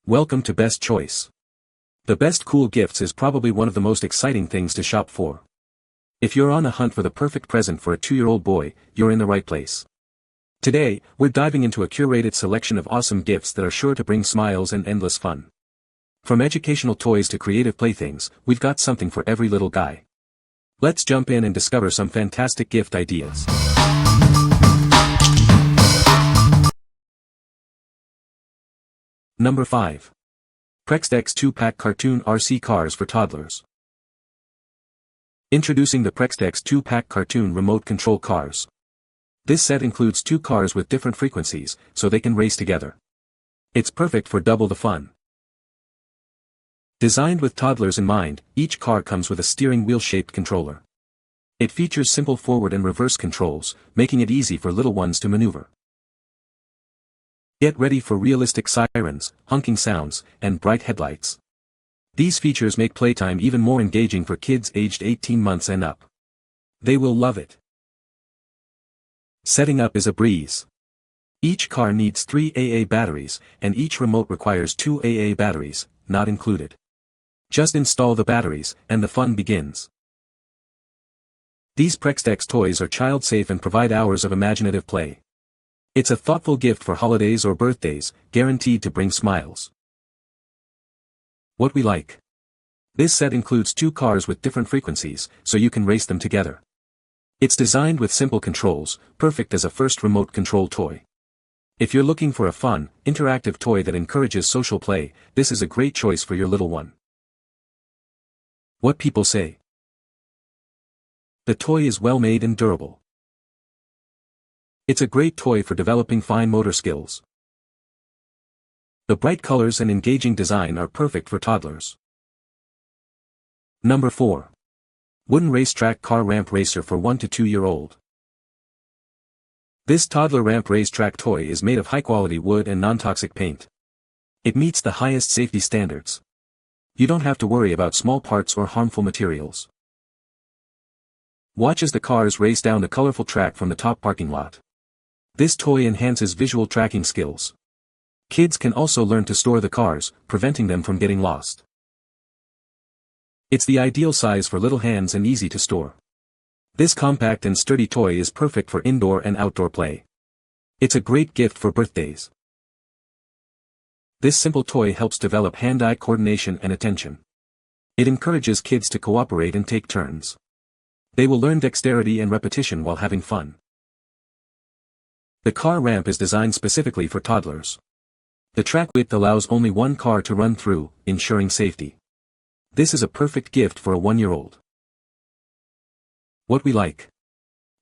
Welcome to Best Choice. The best cool gifts is probably one of the most exciting things to shop for. If you're on a hunt for the perfect present for a 2-year-old boy, you're in the right place. Today, we're diving into a curated selection of awesome gifts that are sure to bring smiles and endless fun. From educational toys to creative playthings, we've got something for every little guy. Let's jump in and discover some fantastic gift ideas. Number 5. Prextex 2-pack cartoon RC cars for toddlers. Introducing the Prextex 2-pack cartoon remote control cars. This set includes 2 cars with different frequencies, so they can race together. It's perfect for double the fun. Designed with toddlers in mind, each car comes with a steering wheel-shaped controller. It features simple forward and reverse controls, making it easy for little ones to maneuver. Get ready for realistic sirens, honking sounds, and bright headlights. These features make playtime even more engaging for kids aged 18 months and up. They will love it. Setting up is a breeze. Each car needs 3 AA batteries, and each remote requires 2 AA batteries, not included. Just install the batteries, and the fun begins. These Prextex toys are child-safe and provide hours of imaginative play. It's a thoughtful gift for holidays or birthdays, guaranteed to bring smiles. What we like. This set includes 2 cars with different frequencies, so you can race them together. It's designed with simple controls, perfect as a first remote control toy. If you're looking for a fun, interactive toy that encourages social play, this is a great choice for your little one. What people say. The toy is well made and durable. It's a great toy for developing fine motor skills. The bright colors and engaging design are perfect for toddlers. Number 4. Wooden racetrack car ramp racer for 1 to 2-year-old. This toddler ramp racetrack toy is made of high-quality wood and non-toxic paint. It meets the highest safety standards. You don't have to worry about small parts or harmful materials. Watch as the cars race down the colorful track from the top parking lot. This toy enhances visual tracking skills. Kids can also learn to store the cars, preventing them from getting lost. It's the ideal size for little hands and easy to store. This compact and sturdy toy is perfect for indoor and outdoor play. It's a great gift for birthdays. This simple toy helps develop hand-eye coordination and attention. It encourages kids to cooperate and take turns. They will learn dexterity and repetition while having fun. The car ramp is designed specifically for toddlers. The track width allows only 1 car to run through, ensuring safety. This is a perfect gift for a 1-year-old. What we like.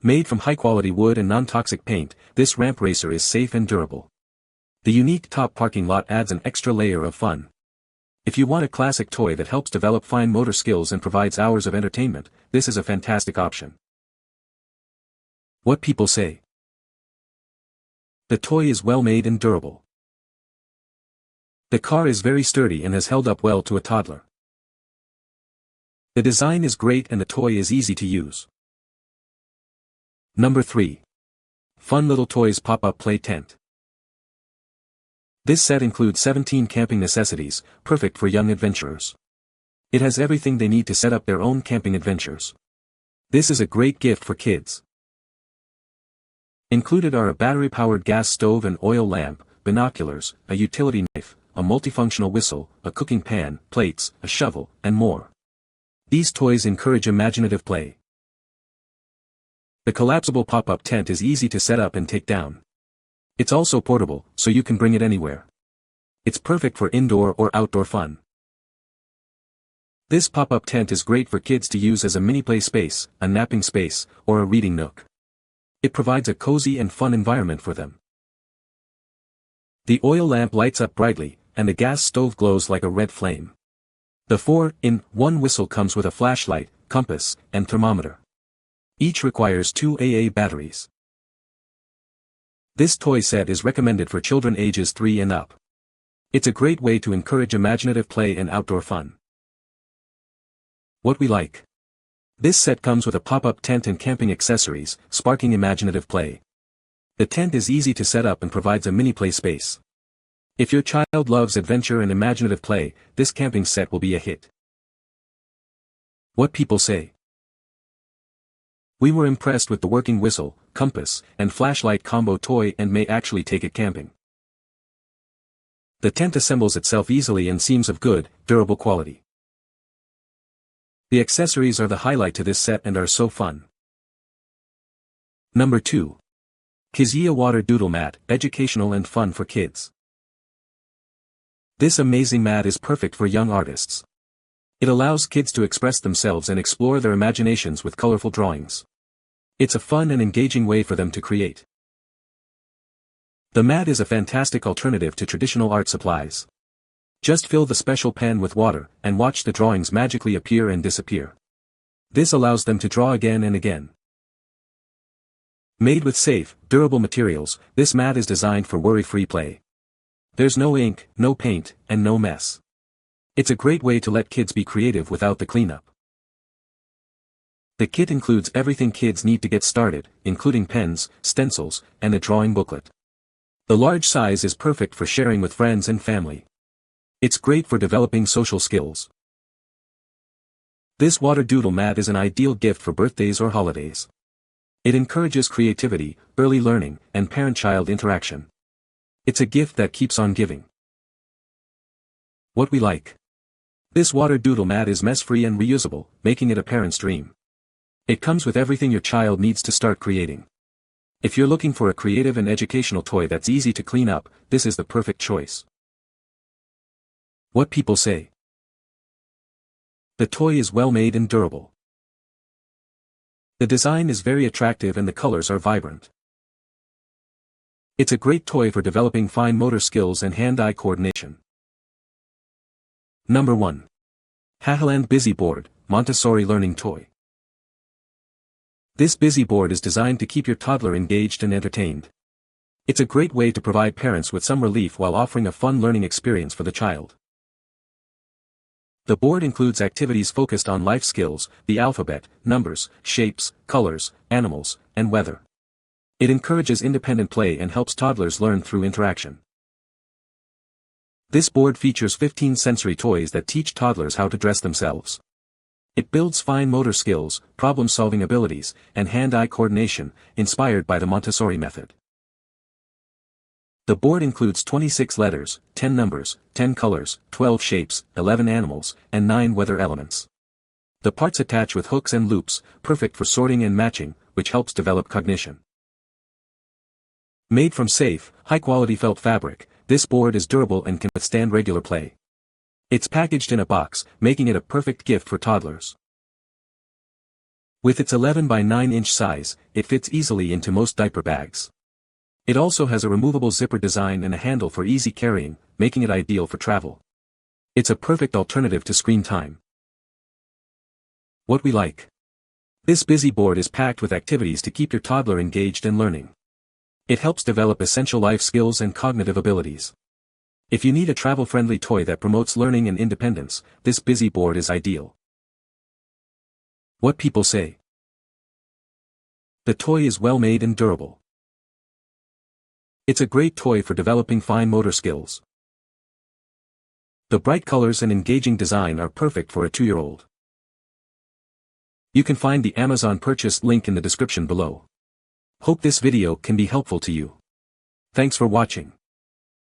Made from high-quality wood and non-toxic paint, this ramp racer is safe and durable. The unique top parking lot adds an extra layer of fun. If you want a classic toy that helps develop fine motor skills and provides hours of entertainment, this is a fantastic option. What people say. The toy is well made and durable. The car is very sturdy and has held up well to a toddler. The design is great and the toy is easy to use. Number 3. Fun Little Toys Pop-Up Play Tent. This set includes 17 camping necessities, perfect for young adventurers. It has everything they need to set up their own camping adventures. This is a great gift for kids. Included are a battery-powered gas stove and oil lamp, binoculars, a utility knife, a multifunctional whistle, a cooking pan, plates, a shovel, and more. These toys encourage imaginative play. The collapsible pop-up tent is easy to set up and take down. It's also portable, so you can bring it anywhere. It's perfect for indoor or outdoor fun. This pop-up tent is great for kids to use as a mini play space, a napping space, or a reading nook. It provides a cozy and fun environment for them. The oil lamp lights up brightly, and the gas stove glows like a red flame. The 4-in-1 whistle comes with a flashlight, compass, and thermometer. Each requires 2 AA batteries. This toy set is recommended for children ages 3 and up. It's a great way to encourage imaginative play and outdoor fun. What we like. This set comes with a pop-up tent and camping accessories, sparking imaginative play. The tent is easy to set up and provides a mini play space. If your child loves adventure and imaginative play, this camping set will be a hit. What people say. We were impressed with the working whistle, compass, and flashlight combo toy and may actually take it camping. The tent assembles itself easily and seems of good, durable quality. The accessories are the highlight to this set and are so fun. Number 2. KIZZYEA Water Doodle Mat, educational and fun for kids. This amazing mat is perfect for young artists. It allows kids to express themselves and explore their imaginations with colorful drawings. It's a fun and engaging way for them to create. The mat is a fantastic alternative to traditional art supplies. Just fill the special pen with water, and watch the drawings magically appear and disappear. This allows them to draw again and again. Made with safe, durable materials, this mat is designed for worry-free play. There's no ink, no paint, and no mess. It's a great way to let kids be creative without the cleanup. The kit includes everything kids need to get started, including pens, stencils, and a drawing booklet. The large size is perfect for sharing with friends and family. It's great for developing social skills. This water doodle mat is an ideal gift for birthdays or holidays. It encourages creativity, early learning, and parent-child interaction. It's a gift that keeps on giving. What we like. This water doodle mat is mess-free and reusable, making it a parent's dream. It comes with everything your child needs to start creating. If you're looking for a creative and educational toy that's easy to clean up, this is the perfect choice. What people say. The toy is well made and durable. The design is very attractive and the colors are vibrant. It's a great toy for developing fine motor skills and hand-eye coordination. Number 1. Hahaland Busy Board, Montessori Learning Toy. This busy board is designed to keep your toddler engaged and entertained. It's a great way to provide parents with some relief while offering a fun learning experience for the child. The board includes activities focused on life skills, the alphabet, numbers, shapes, colors, animals, and weather. It encourages independent play and helps toddlers learn through interaction. This board features 15 sensory toys that teach toddlers how to dress themselves. It builds fine motor skills, problem-solving abilities, and hand-eye coordination, inspired by the Montessori method. The board includes 26 letters, 10 numbers, 10 colors, 12 shapes, 11 animals, and 9 weather elements. The parts attach with hooks and loops, perfect for sorting and matching, which helps develop cognition. Made from safe, high-quality felt fabric, this board is durable and can withstand regular play. It's packaged in a box, making it a perfect gift for toddlers. With its 11 by 9 inch size, it fits easily into most diaper bags. It also has a removable zipper design and a handle for easy carrying, making it ideal for travel. It's a perfect alternative to screen time. What we like. This busy board is packed with activities to keep your toddler engaged and learning. It helps develop essential life skills and cognitive abilities. If you need a travel-friendly toy that promotes learning and independence, this busy board is ideal. What people say. The toy is well made and durable. It's a great toy for developing fine motor skills. The bright colors and engaging design are perfect for a 2-year-old. You can find the Amazon purchase link in the description below. Hope this video can be helpful to you. Thanks for watching.